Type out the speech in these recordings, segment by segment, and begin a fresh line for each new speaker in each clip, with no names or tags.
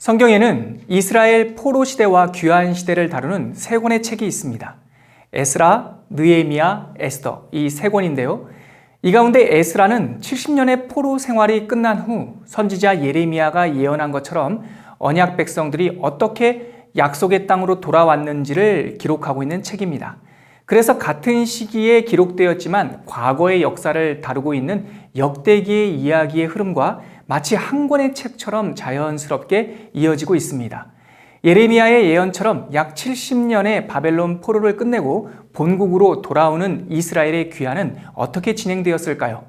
성경에는 이스라엘 포로 시대와 귀환 시대를 다루는 세 권의 책이 있습니다. 에스라, 느헤미야, 에스더 이 세 권인데요. 이 가운데 에스라는 70년의 포로 생활이 끝난 후 선지자 예레미야가 예언한 것처럼 언약 백성들이 어떻게 약속의 땅으로 돌아왔는지를 기록하고 있는 책입니다. 그래서 같은 시기에 기록되었지만 과거의 역사를 다루고 있는 역대기의 이야기의 흐름과 마치 한 권의 책처럼 자연스럽게 이어지고 있습니다. 예레미야의 예언처럼 약 70년의 바벨론 포로를 끝내고 본국으로 돌아오는 이스라엘의 귀환은 어떻게 진행되었을까요?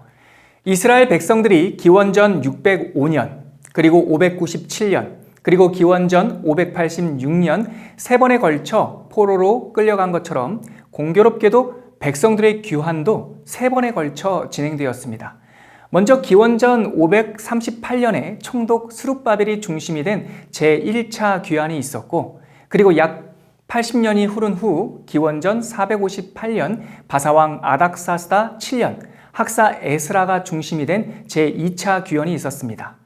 이스라엘 백성들이 기원전 605년, 그리고 597년, 그리고 기원전 586년 세 번에 걸쳐 포로로 끌려간 것처럼 공교롭게도 백성들의 귀환도 세 번에 걸쳐 진행되었습니다. 먼저 기원전 538년에 총독 스룹바벨이 중심이 된 제1차 귀환이 있었고, 그리고 약 80년이 흐른 후 기원전 458년 바사왕 아닥사스다 7년 학사 에스라가 중심이 된 제2차 귀환이 있었습니다.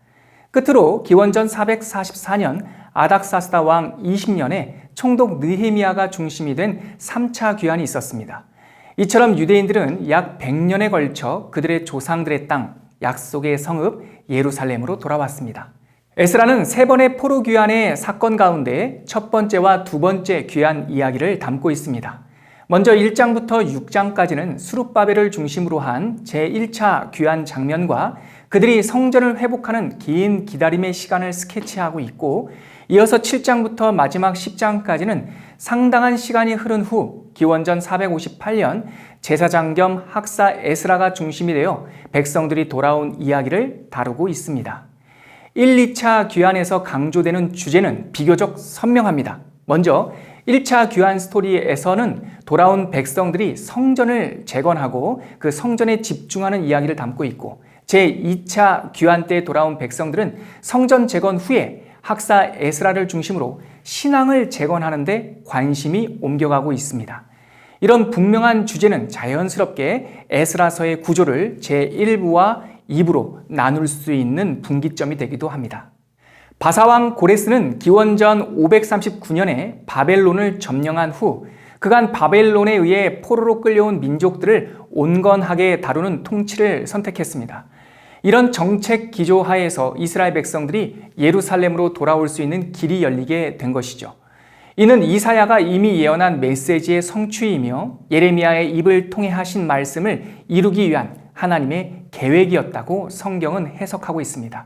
끝으로 기원전 444년 아닥사스다 왕 20년에 총독 느헤미야가 중심이 된 3차 귀환이 있었습니다. 이처럼 유대인들은 약 100년에 걸쳐 그들의 조상들의 땅, 약속의 성읍 예루살렘으로 돌아왔습니다. 에스라는 세 번의 포로 귀환의 사건 가운데 첫 번째와 두 번째 귀환 이야기를 담고 있습니다. 먼저 1장부터 6장까지는 스룹바벨을 중심으로 한 제1차 귀환 장면과 그들이 성전을 회복하는 긴 기다림의 시간을 스케치하고 있고, 이어서 7장부터 마지막 10장까지는 상당한 시간이 흐른 후 기원전 458년 제사장 겸 학사 에스라가 중심이 되어 백성들이 돌아온 이야기를 다루고 있습니다. 1, 2차 귀환에서 강조되는 주제는 비교적 선명합니다. 먼저 1차 귀환 스토리에서는 돌아온 백성들이 성전을 재건하고 그 성전에 집중하는 이야기를 담고 있고, 제2차 귀환 때 돌아온 백성들은 성전 재건 후에 학사 에스라를 중심으로 신앙을 재건하는 데 관심이 옮겨가고 있습니다. 이런 분명한 주제는 자연스럽게 에스라서의 구조를 제1부와 2부로 나눌 수 있는 분기점이 되기도 합니다. 바사왕 고레스는 기원전 539년에 바벨론을 점령한 후 그간 바벨론에 의해 포로로 끌려온 민족들을 온건하게 다루는 통치를 선택했습니다. 이런 정책 기조 하에서 이스라엘 백성들이 예루살렘으로 돌아올 수 있는 길이 열리게 된 것이죠. 이는 이사야가 이미 예언한 메시지의 성취이며 예레미야의 입을 통해 하신 말씀을 이루기 위한 하나님의 계획이었다고 성경은 해석하고 있습니다.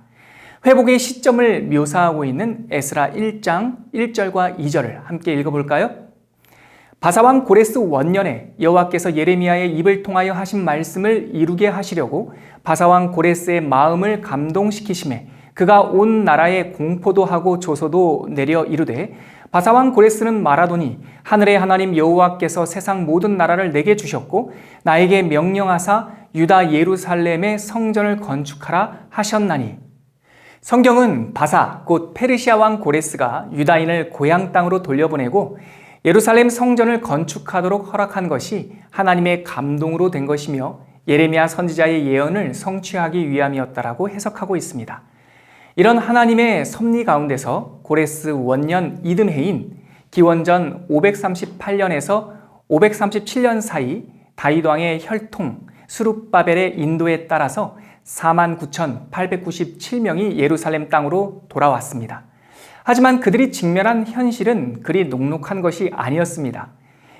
회복의 시점을 묘사하고 있는 에스라 1장 1절과 2절을 함께 읽어볼까요? 바사왕 고레스 원년에 여호와께서 예레미야의 입을 통하여 하신 말씀을 이루게 하시려고 바사왕 고레스의 마음을 감동시키심에 그가 온 나라에 공포도 하고 조소도 내려 이르되, 바사왕 고레스는 말하더니 하늘의 하나님 여호와께서 세상 모든 나라를 내게 주셨고 나에게 명령하사 유다 예루살렘의 성전을 건축하라 하셨나니. 성경은 바사 곧 페르시아 왕 고레스가 유다인을 고향 땅으로 돌려보내고 예루살렘 성전을 건축하도록 허락한 것이 하나님의 감동으로 된 것이며 예레미야 선지자의 예언을 성취하기 위함이었다라고 해석하고 있습니다. 이런 하나님의 섭리 가운데서 고레스 원년 이듬해인 기원전 538년에서 537년 사이 다윗 왕의 혈통 스룹바벨의 인도에 따라서 49,897명이 예루살렘 땅으로 돌아왔습니다. 하지만 그들이 직면한 현실은 그리 녹록한 것이 아니었습니다.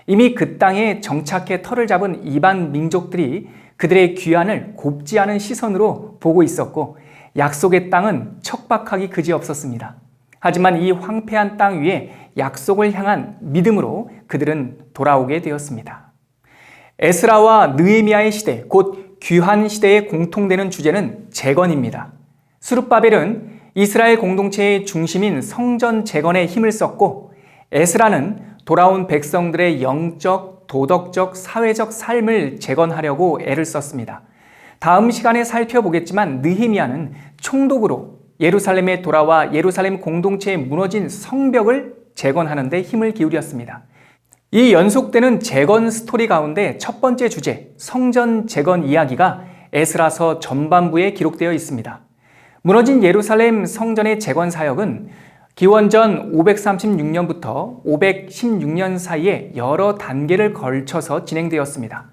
이미 그 땅에 정착해 터를 잡은 이방 민족들이 그들의 귀환을 곱지 않은 시선으로 보고 있었고, 약속의 땅은 척박하기 그지없었습니다. 하지만 이 황폐한 땅 위에 약속을 향한 믿음으로 그들은 돌아오게 되었습니다. 에스라와 느헤미야의 시대, 곧 귀환 시대에 공통되는 주제는 재건입니다. 스룹바벨은 이스라엘 공동체의 중심인 성전 재건에 힘을 썼고, 에스라는 돌아온 백성들의 영적, 도덕적, 사회적 삶을 재건하려고 애를 썼습니다. 다음 시간에 살펴보겠지만 느헤미야는 총독으로 예루살렘에 돌아와 예루살렘 공동체에 무너진 성벽을 재건하는 데 힘을 기울였습니다. 이 연속되는 재건 스토리 가운데 첫 번째 주제, 성전 재건 이야기가 에스라서 전반부에 기록되어 있습니다. 무너진 예루살렘 성전의 재건 사역은 기원전 536년부터 516년 사이에 여러 단계를 걸쳐서 진행되었습니다.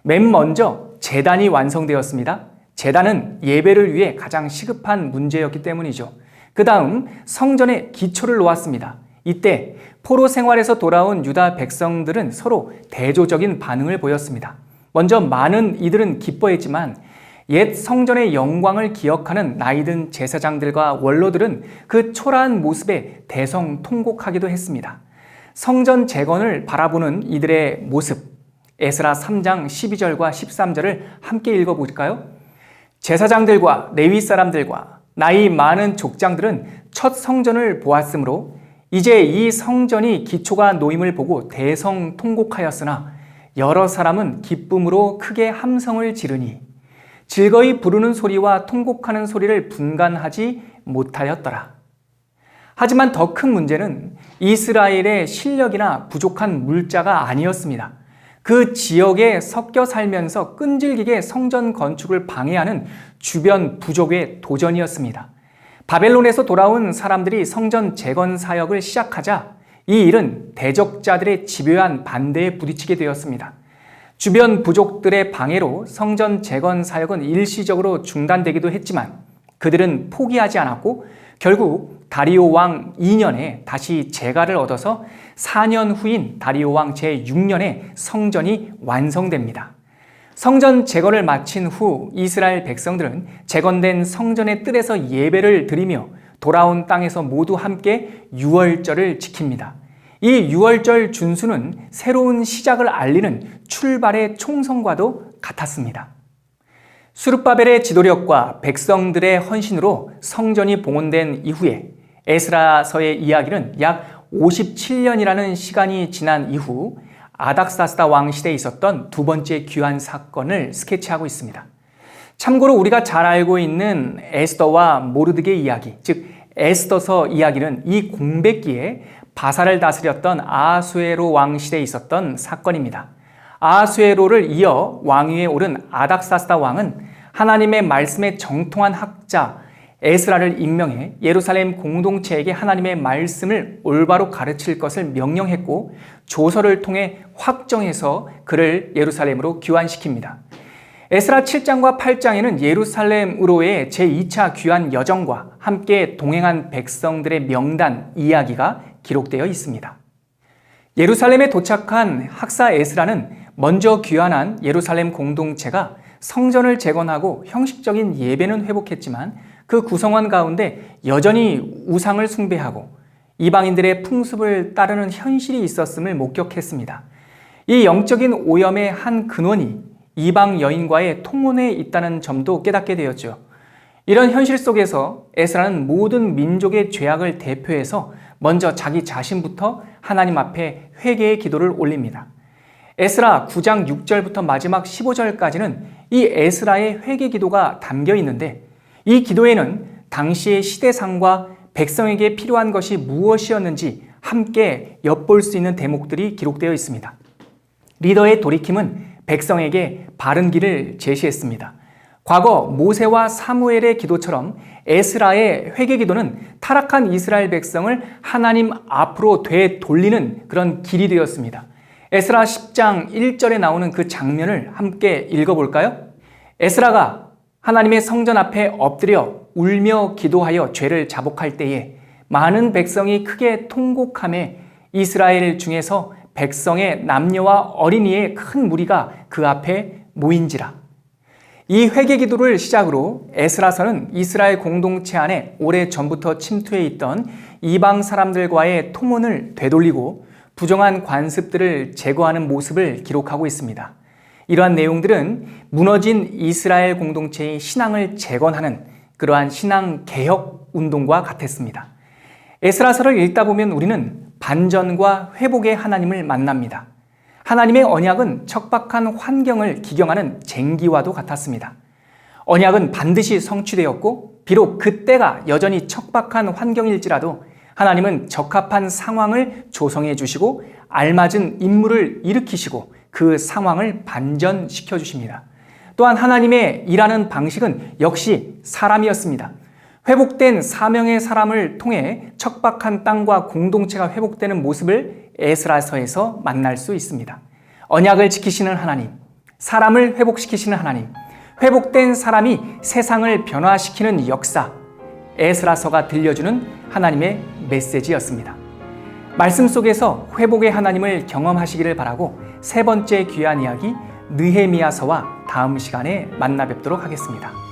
맨 먼저 제단이 완성되었습니다. 제단은 예배를 위해 가장 시급한 문제였기 때문이죠. 그 다음 성전의 기초를 놓았습니다. 이때 포로 생활에서 돌아온 유다 백성들은 서로 대조적인 반응을 보였습니다. 먼저 많은 이들은 기뻐했지만 옛 성전의 영광을 기억하는 나이든 제사장들과 원로들은 그 초라한 모습에 대성통곡하기도 했습니다. 성전 재건을 바라보는 이들의 모습, 에스라 3장 12절과 13절을 함께 읽어볼까요? 제사장들과 레위 사람들과 나이 많은 족장들은 첫 성전을 보았으므로 이제 이 성전이 기초가 놓임을 보고 대성통곡하였으나 여러 사람은 기쁨으로 크게 함성을 지르니 즐거이 부르는 소리와 통곡하는 소리를 분간하지 못하였더라. 하지만 더 큰 문제는 이스라엘의 실력이나 부족한 물자가 아니었습니다. 그 지역에 섞여 살면서 끈질기게 성전 건축을 방해하는 주변 부족의 도전이었습니다. 바벨론에서 돌아온 사람들이 성전 재건 사역을 시작하자 이 일은 대적자들의 집요한 반대에 부딪히게 되었습니다. 주변 부족들의 방해로 성전 재건 사역은 일시적으로 중단되기도 했지만 그들은 포기하지 않았고 결국 다리오 왕 2년에 다시 재가를 얻어서 4년 후인 다리오 왕 제6년에 성전이 완성됩니다. 성전 재건을 마친 후 이스라엘 백성들은 재건된 성전의 뜰에서 예배를 드리며 돌아온 땅에서 모두 함께 유월절을 지킵니다. 이 유월절 준수는 새로운 시작을 알리는 출발의 총성과도 같았습니다. 수르바벨의 지도력과 백성들의 헌신으로 성전이 봉헌된 이후에 에스라서의 이야기는 약 57년이라는 시간이 지난 이후 아닥사스다 왕 시대에 있었던 두 번째 귀환 사건을 스케치하고 있습니다. 참고로 우리가 잘 알고 있는 에스더와 모르드게의 이야기, 즉 에스더서 이야기는 이 공백기에 바사를 다스렸던 아하수에로 왕 시대에 있었던 사건입니다. 아하수에로를 이어 왕위에 오른 아닥사스다 왕은 하나님의 말씀에 정통한 학자 에스라를 임명해 예루살렘 공동체에게 하나님의 말씀을 올바로 가르칠 것을 명령했고 조서를 통해 확정해서 그를 예루살렘으로 귀환시킵니다. 에스라 7장과 8장에는 예루살렘으로의 제2차 귀환 여정과 함께 동행한 백성들의 명단 이야기가 기록되어 있습니다. 예루살렘에 도착한 학사 에스라는 먼저 귀환한 예루살렘 공동체가 성전을 재건하고 형식적인 예배는 회복했지만 그 구성원 가운데 여전히 우상을 숭배하고 이방인들의 풍습을 따르는 현실이 있었음을 목격했습니다. 이 영적인 오염의 한 근원이 이방 여인과의 통혼에 있다는 점도 깨닫게 되었죠. 이런 현실 속에서 에스라는 모든 민족의 죄악을 대표해서 먼저 자기 자신부터 하나님 앞에 회개의 기도를 올립니다. 에스라 9장 6절부터 마지막 15절까지는 이 에스라의 회개 기도가 담겨 있는데 이 기도에는 당시의 시대상과 백성에게 필요한 것이 무엇이었는지 함께 엿볼 수 있는 대목들이 기록되어 있습니다. 리더의 돌이킴은 백성에게 바른 길을 제시했습니다. 과거 모세와 사무엘의 기도처럼 에스라의 회개 기도는 타락한 이스라엘 백성을 하나님 앞으로 되돌리는 그런 길이 되었습니다. 에스라 10장 1절에 나오는 그 장면을 함께 읽어볼까요? 에스라가 하나님의 성전 앞에 엎드려 울며 기도하여 죄를 자복할 때에 많은 백성이 크게 통곡하며 이스라엘 중에서 백성의 남녀와 어린이의 큰 무리가 그 앞에 모인지라. 이 회개 기도를 시작으로 에스라서는 이스라엘 공동체 안에 오래전부터 침투해 있던 이방 사람들과의 통혼을 되돌리고 부정한 관습들을 제거하는 모습을 기록하고 있습니다. 이러한 내용들은 무너진 이스라엘 공동체의 신앙을 재건하는 그러한 신앙 개혁 운동과 같았습니다. 에스라서를 읽다 보면 우리는 반전과 회복의 하나님을 만납니다. 하나님의 언약은 척박한 환경을 기경하는 쟁기와도 같았습니다. 언약은 반드시 성취되었고 비록 그때가 여전히 척박한 환경일지라도 하나님은 적합한 상황을 조성해 주시고 알맞은 인물을 일으키시고 그 상황을 반전시켜 주십니다. 또한 하나님의 일하는 방식은 역시 사람이었습니다. 회복된 4명의 사람을 통해 척박한 땅과 공동체가 회복되는 모습을 에스라서에서 만날 수 있습니다. 언약을 지키시는 하나님, 사람을 회복시키시는 하나님, 회복된 사람이 세상을 변화시키는 역사, 에스라서가 들려주는 하나님의 메시지였습니다. 말씀 속에서 회복의 하나님을 경험하시기를 바라고 세 번째 귀한 이야기 느헤미야서와 다음 시간에 만나 뵙도록 하겠습니다.